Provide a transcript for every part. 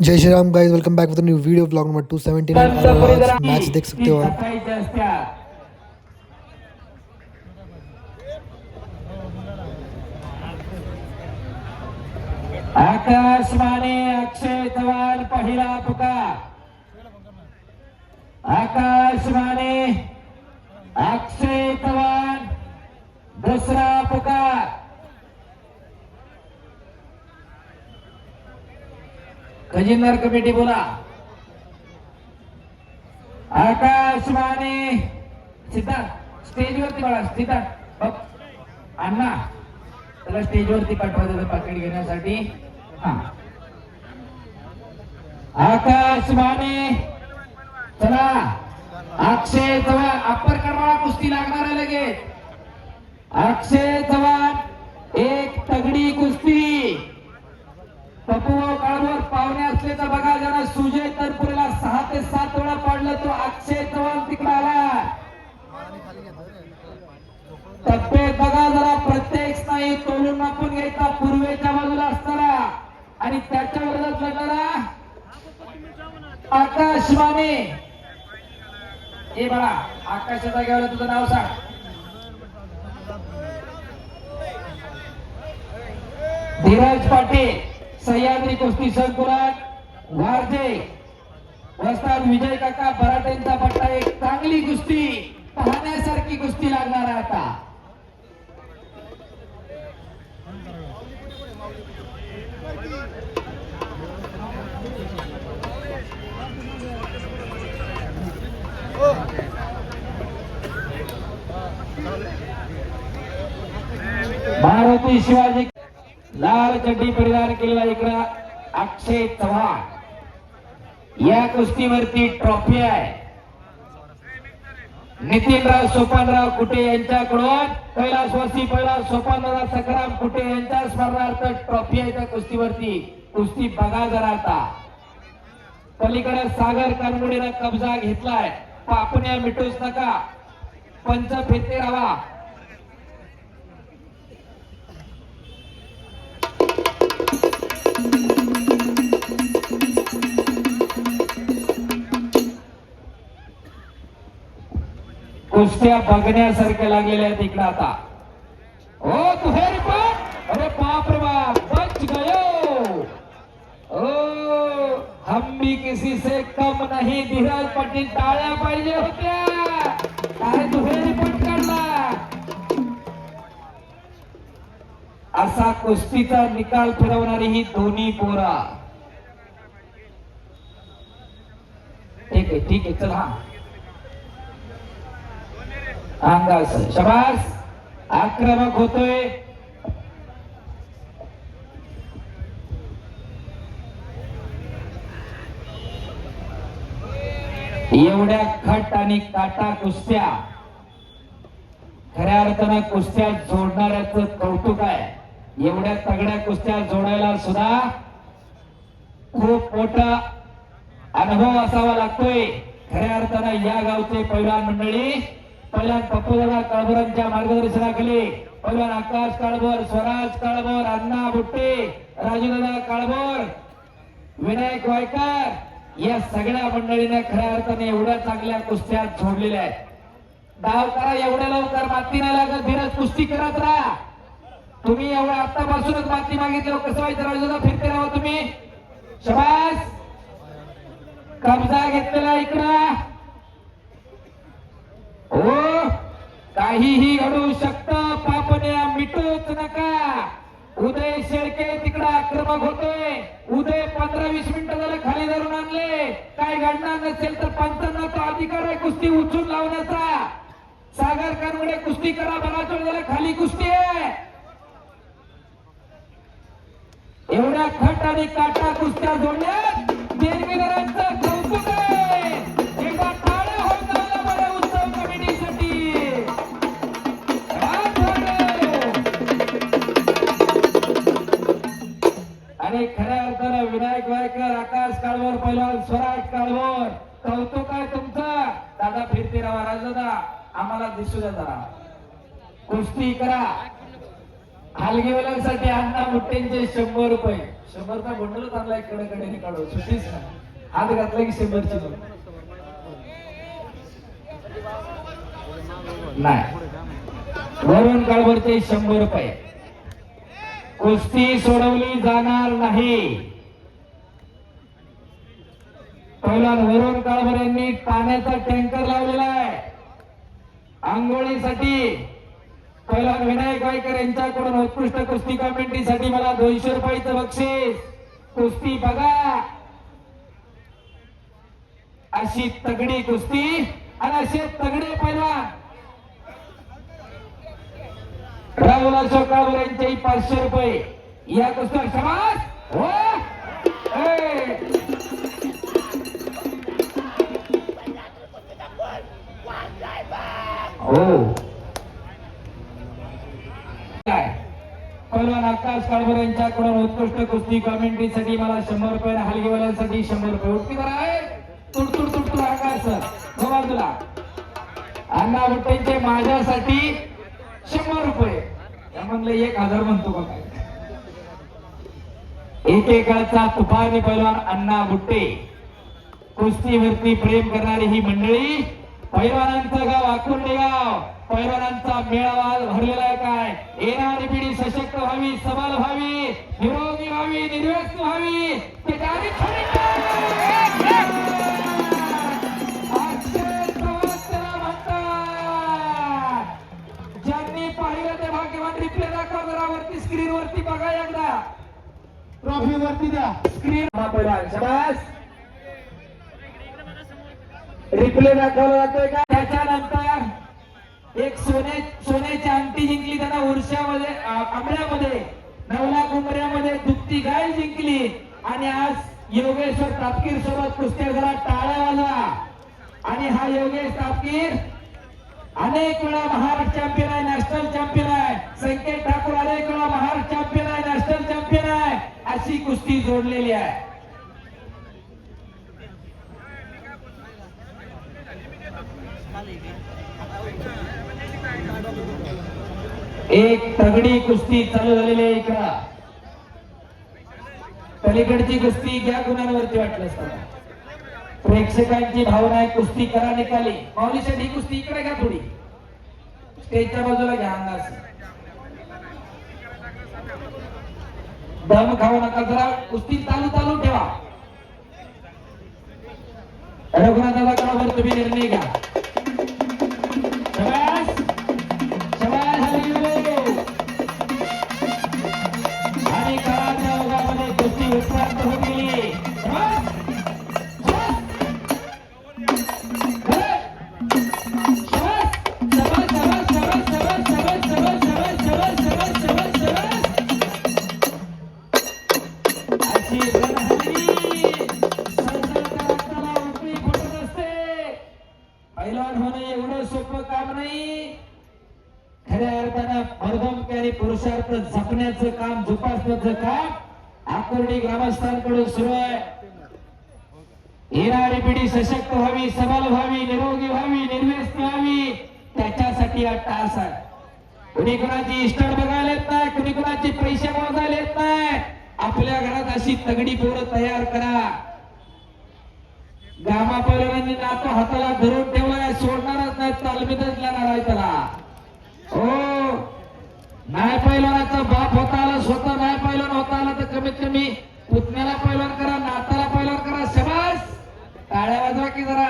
Jai Shri Ram guys, welcome back with new video blog number 279 और आज match देख सकते हो आप। आकाशवाणी अक्षय चव्हाण पहिला पुकार। आकाशवाणी अक्षय चव्हाण दुसरा पुकार। खजिनदार कमिटी बोला। आकाशवाणी सिद्धार्थ स्टेजवरती बघा। सिद्धार्थ अण्णा त्याला स्टेजवरती पाठवायचं पाकिट घेण्यासाठी। आकाशवाणी चला अक्षय चव्हाण अप्पर करवाळा कुस्ती लागणार आहे लगेच। अक्षय चव्हाण एक तगडी कुस्ती। पप्पू काळवर पाहुणे असले तर बघा जरा सुजय तरपुरेला 6 ते 7 वेळा पाडलं तो अक्षय चव्हाण तिकडे आला। तब्येत बघा जरा प्रत्येक स्नायू तोलून मापून घ्यायचा पूर्वेच्या बाजूला असताना आणि त्याच्यावरच लढणारा आकाशवाणी। हे बघा आकाशाच्या जागेवर तुझं नाव सांग। धीरज पाटील सह्याद्री कुस्ती संकुलात वारजे वस्ताद विजय काका बराटेंचा पट्टा। एक चांगली कुस्ती पाहण्यासारखी कुस्ती लागणार आहे आता। मारुती शिवाजी लाल चड्डी परिधान केलेला इकडे अक्षय चव्हाण। या कुस्तीवरती ट्रॉफी आहे नितीनराव सोपानराव कुटे यांच्याकडून। कैलासवासी पहिला सोपानराव संग्राम कुटे यांच्या स्मरणार्थ ट्रॉफी आहे त्या कुस्तीवरती। कुस्ती बघा जरा आता। पलीकडे सागर कानमुडेने कब्जा घेतलाय। पापण्या मिटूच नका, पंच फिरते राहा। कुस्त्या बघण्यासारख्या लागलेल्या आहेत इकडे आता। ओ तुहेरी पण अरे बाप रे बाप बच गयो। ओ हम भी किसी से कम नहीं। धीरज पाटील टाळ्या पाहिजे होत्या। काय दुहेरी पण काढला। असा कुस्तीचा निकाल फिरवणारी ही दोन्ही पोरा। ठीक आहे चला अंगास शबास आक्रमक होतोय। एवढ्या खट आणि काटा कुस्त्या खऱ्या अर्थानं कुस्त्या जोडणाऱ्याचं कौतुक आहे। एवढ्या तगड्या कुस्त्या जोडायला सुद्धा खूप मोठा अनुभव असावा लागतोय। खऱ्या अर्थानं या गावचे पैलवान मंडळी पहिला पप्पूदादा काळभोरांच्या मार्गदर्शनाखाली पहिला आकाश काळभोर, स्वराज काळभोर, अण्णा बुट्टे, राजूदादा काळभोर, विनायक वायकर या सगळ्या मंडळीने खऱ्या अर्थाने एवढ्या चांगल्या कुस्त्या जोडलेल्या आहेत। डाव करा एवढ्या लवकर माती नाही लागत। धीरज कुस्ती करत राहा। तुम्ही एवढ्या आतापासूनच माती मागितलं कसं व्हायचं? राजूदादा फिरते राहा तुम्ही। शबास कब्जा घेतलेला इकडं। हो काहीही घडू शकतं। पापण्या मिटूच नका। उदय शेळके तिकडे आक्रमक होतोय। उदय 15-20 मिनिटं झालं खाली धरून आणले। काय घडणार नसेल तर पंचांना तो अधिकार आहे कुस्ती उचलून लावण्याचा। सागर कानमुडे कुस्ती करा। बराच वेळ झाला खाली कुस्ती आहे। एवढ्या खट आणि काटा कुस्त्या जोडल्यात देणगीदारांचं कौतुक आहे। एकदा टाळ्या होत झाल्या बरं उत्सव कमिटीसाठी। आणि खऱ्या अर्थानं विनायक वायकर, आकाश काळभोर, पहिलवान स्वराज काळभोर कौतुक आहे तुमचं। दादा फिरते राहा। राजदादा आम्हाला दिसू द्या जरा। कुस्ती करा। हलगीवाल्यांसाठी अण्णा मुट्टेंचे 100 रुपये. 100चा बंडल आणलाय कडे काढू सुट्टीच ना. हात घातला की 100ची नोट नाही. वरून काळभरचे 100 रुपये. कुस्ती सोडवली जाणार नाही. पहिला वरून काळभर यांनी पाण्याचा टँकर लावलेला आहे आंघोळीसाठी. पहिला विनायक वायकर यांच्याकडून उत्कृष्ट कुस्ती कमेंट्रीसाठी मला 200 रुपयाचं बक्षीस. कुस्ती बघा, अशी तगडी कुस्ती आणि असे तगडे पैलवान. राहुल अशोक काळभोर यांच्याही 500 रुपये. या कुस्त्या समाज हो काय पहिलवान आकाश काळभोर यांच्याकडून उत्कृष्ट कुस्ती कमेंट्रीसाठी मला 100 रुपये. हलगीवाल्यांसाठी 100 रुपये. उठती करा आहे तुडतुड आकाश सर हो बाजूला. अण्णा बुट्टेंचे माझ्यासाठी 100 रुपये. म्हणलं 1000 म्हणतो का काय. एकेकाळचा तुफानी पैलवान अण्णा बुट्टे. कुस्तीवरती प्रेम करणारी ही मंडळी. पैलवानांचं गाव आकुर्डी गाव. पैलवानांचा मेळावा भरलेला आहे. काय येणारी पिढी सशक्त व्हावी, सबल व्हावी, निरोगी व्हावी, निर्व्यस्त व्हावी. ज्यांनी पाहिलं ते भाग्यवान. रिप्ले दाखवा जरा वरती स्क्रीन वरती बघा एकदा. ट्रॉफी वरती द्या स्क्रीन. पैलवान शाबास. रिप्ले दाखवला जातोय का. त्याच्यानंतर एक सोन्याची अंगठी जिंकली त्यांना उरशामध्ये आंबड्यामध्ये. 9 लाख उमऱ्यामध्ये दुपती गाय जिंकली. आणि आज योगेश्वर तापकीर सोबत कुस्त्या जरा टाळ्या वाजवा. आणि हा योगेश तापकीर अनेक वेळा महाराष्ट्र चॅम्पियन आहे, नॅशनल चॅम्पियन आहे. संकेत ठाकूर अनेक वेळा महाराष्ट्र चॅम्पियन आहे, नॅशनल चॅम्पियन आहे. अशी कुस्ती जोडलेली आहे. एक तगडी कुस्ती चालू झालेली आहे. इकडा पलीकडची कुस्ती घ्या गुणांवरती वाटलं असतं. प्रेक्षकांची भावना आहे कुस्ती करा निकाली. माऊलीसाठी ही कुस्ती इकडे घ्या थोडी. स्टेजच्या बाजूला घ्या. अंगास दम खाऊ नका. जरा कुस्ती चालू ठेवा. रघुनाथ दादा काळभोर तुम्ही निर्णय घ्या. आणि काळाच्या ओघामध्ये कुस्ती विश्रांत होत गेली. पैलवान होणं एवढं सोपं काम नाही. खऱ्या अर्थानं मर्दमकारी पुरुषार्थ जपण्याचं काम, जोपासण्याचं काम आकुर्डी ग्रामस्थांकडून सुरू आहे. येणारी पिढी सशक्त व्हावी, सबल व्हावी, निरोगी व्हावी, निर्व्यस्त व्हावी, त्याच्यासाठी हा टास आहे. कुणी कुणाची इस्टेट बघायला येत नाही, कुणी कुणाचे पैसे मोजायला येत नाही. आपल्या घरात अशी तगडी पोरं तयार करा. गामा पैलवानांनी नातो हाताला धरून ठेवलाय, सोडणारच नाही, तालमीतच येणार आहे त्याला. हो नाही पैलवानाचा बाप होता आला, स्वतः नाही पैलवान होता आला तर कमीत कमी पुतण्याला पैलवान करा, नाताला पैलवान करा. शाबास. टाळ्या वाजवा की जरा.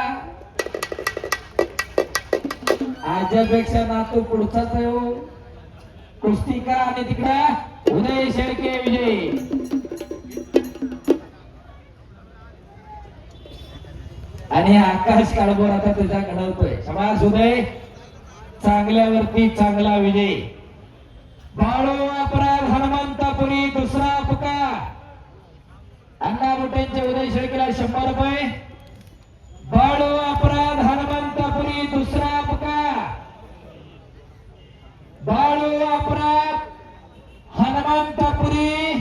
आजपेक्षा नातू पुढचाच आहे हो. कुस्ती करा. आणि तिकडे उदय शेळके विजय. आणि आकाश काळभोर आता तुझ्या घडवतोय. शाबास उदय. चांगल्यावरती चांगला विजय. बाळू अपराध हनुमंतापुरी दुसरा पुकार. अण्णा बुट्टेंचे उदय शेळकेला 100 रुपये. बाळू अपराध हनुमंतापुरी दुसरा पुकार. बाळू अपराध हनुमंतापुरी.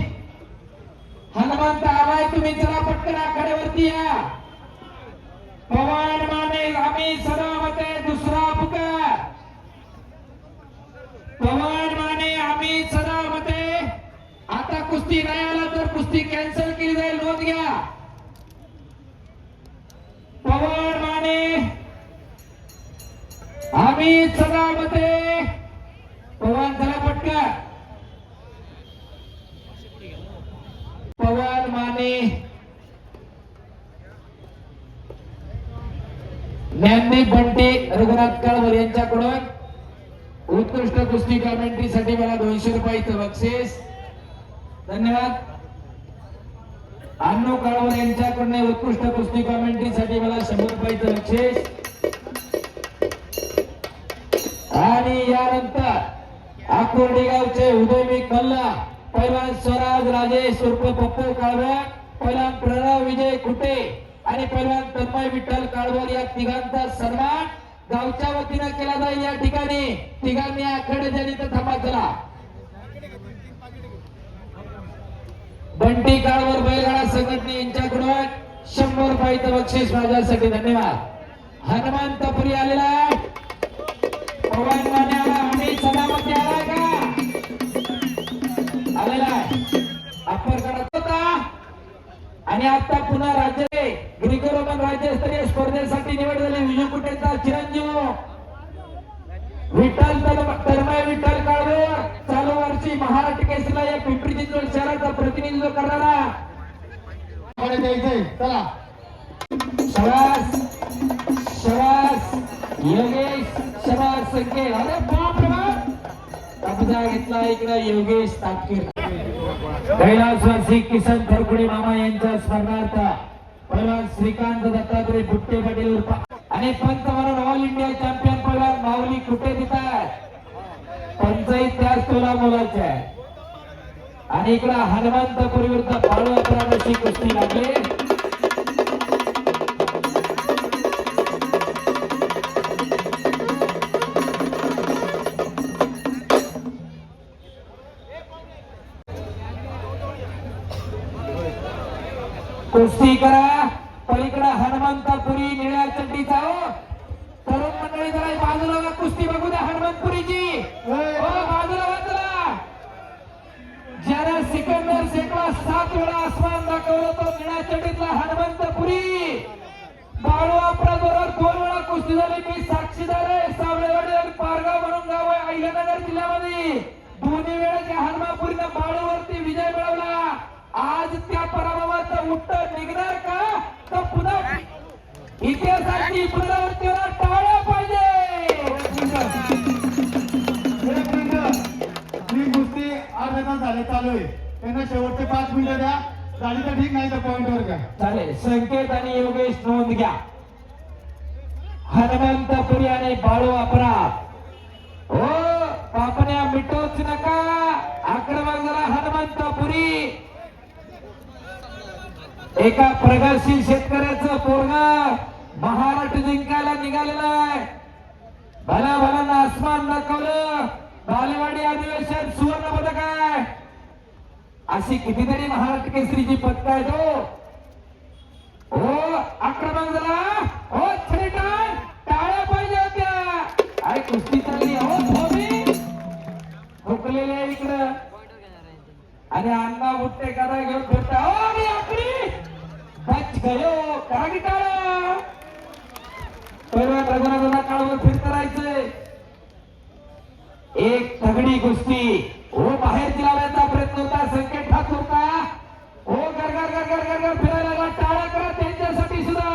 हनुमंत आलाय तुम्ही जरा पटकन आखाड्यावरती या. पवन माने आम्ही सदामते दुसरा पुकार. पवन माने आम्ही सदामते कुस्ती नाही आला तर कुस्ती कॅन्सल केली जाईल, नोंद घ्या. पवन माने, आम्ही सदामते, पवन चला पटका. पवन माने, ज्ञानदीप बंटी, रघुनाथ काळवर यांच्याकडून उत्कृष्ट कुस्ती कॉमेंट्रीसाठी मला 200 रुपयाचं बक्षीस. धन्यवाद. अण्णू काळवर यांच्याकडून उत्कृष्ट कुस्ती कॉमेंट्रीसाठी मला 100 रुपयाचं बक्षीस. आणि यानंतर आकुर्डी गावचे उदयमी कल्ला, पैलवान स्वराज राजेश उर्फ पप्पू काळवर, पैलवान प्रणव विजय खुटे आणि पैलवान तन्मय विठ्ठल काळवर या तिघांचा सन्मान गावच्या वतीनं केला जाईल. या ठिकाणी तिघांनी आखाडे त्यांनी तर थांबा. चला बंटी काळवर बैलगाडा संघटने यांच्याकडून 100 रुपयाचं बक्षीस माझ्यासाठी. धन्यवाद. हनुमंतपुरी आलेला आहे, पवन माने आला, आम्ही सदामती आलाय का आलेला आहे, अप्पर करत होता. आणि आता पुन्हा राज्य ग्रीको रोमन राज्यस्तरीय स्पर्धेसाठी निवड झाली. विजय कुटेचा चिरंजीव विठ्ठल तन्मय विठ्ठल काळवर चालू वर्षी महाराष्ट्र केसरीला या पिंपरी चिंचवड शहराचा प्रतिनिधित्व करणारा. चला शबास शबास योगेश, शबास संकेत. अरे बाप रे बाप, कब्जा घेतला इकडे योगेश तापकीर. कैलासवासी किसन थरकुडे मामा यांच्या स्मरणार्थ पैलवान श्रीकांत दत्तात्रय बुट्टे पाटील उर्फ आणि पंच म्हणून ऑल इंडिया चॅम्पियन पैलवान माऊली कुठे देतात. पंचायत त्याच तोला बोलायचे आहे. आणि इकडे हनुमंतपुरी विरुद्ध बाळू अपराधाची कुस्ती लागली. कुस्ती करा. पलीकडे हनुमंतपुरी निळ्या चड्डीचा तरुण मंडळी, जरा बाजूला कुस्ती बघू द्या हनुमंतपुरीची. बाजूला वाचला. ज्याने सिकंदर शेखला 7 वेळा आसमान दाखवलं तो निळ्या चड्डीतला हनुमंतपुरी. बाळू अपराधवर 2 वेळा कुस्ती झाली. मी साक्षीदार आहे. सावळेवाडी आणि पारगाव म्हणून गाव आहे अहिल्यानगर जिल्ह्यामध्ये. दोन्ही वेळेच्या हनुमंतपुरीने बाळूवरती विजय मिळवला. आज त्या पराभवाचं उत्तर निघणार का, तर पुन्हा इतिहासाची पुनरावृत्तीला टाळल्या पाहिजे. ही कुस्ती अर्धा झाले चालू आहे. त्यांना शेवटचे 5 मिनिटं द्या. झाली तर ठीक, नाही तर पॉइंट वर घ्या. चालेल. संकेत आणि योगेश नोंद घ्या. हनुमंतपुरी आणि बाळू अपराध. हो पापण्या मिटवूच नका. आक्रमक जरा हनुमंतपुरी. एका प्रगतशील शेतकऱ्याचं पोरगा महाराष्ट्र जिंकायला निघालेला आहे. भला भला आसमान दाखवलं. बालेवाडी अधिवेशन सुवर्ण पदक आहे. अशी कितीतरी महाराष्ट्र केसरीची पदक आहेत. हो आक्रमक झाला. हो छेटान टाळ्या पाहिजे होत्या. अरे कुस्ती चालली. हो धोबी ठोकलेले इकडं आणि अण्णा बुट्टे करा घेऊन फिरता. हो मी आकडी बच गयो करा की टाळा. पैलवान रघुनाथांना काळवर फिर करायचंय. एक तगडी कुस्ती. हो बाहेर लावण्याचा प्रयत्न होता संकेत ठाकूर का. हो गरगर गरगर गरगर फिरायला लागला. टाळा करा त्यांच्यासाठी सुद्धा.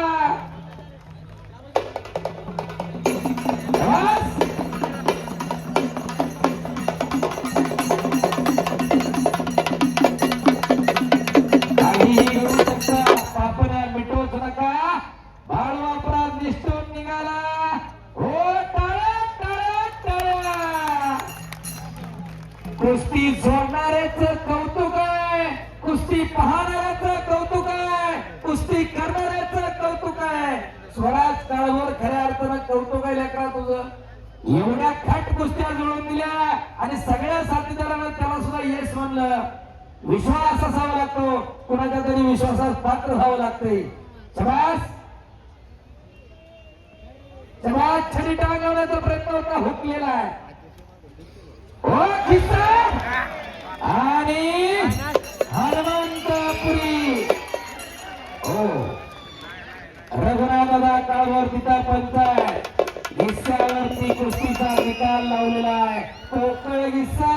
पापण्या मिटवूच नका. बाळू अपराध निष्ठून निघाला. हो टाळ्या टाळ्या टाळ्या. कुस्ती जोडणाऱ्याच कौतुक आहे. कुस्ती पाहणाऱ्याच कौतुक आहे. कुस्ती करणाऱ्याच कौतुक आहे. स्वराज काळवर खऱ्या अर्थानं कौतुक आहे लेकरा तुझं. एवढ्या खट कुस्त्या जुळून दिल्या आणि सगळ्या साथीदारांना त्याला सुद्धा यश म्हणलं. विश्वास असावा लागतो. कोणाच्या तरी विश्वासास पात्र व्हावं लागतंय. शबास शबास. छडी टांगवण्याचा प्रयत्न होता. हुकलेला आहे. हो खिस्सा आणि हनुमंतपुरी हो रघुनाथदा काळवर तिथं पंचायत हिस्सावरती कुस्तीचा निकाल लावलेला आहे कोकण हिस्सा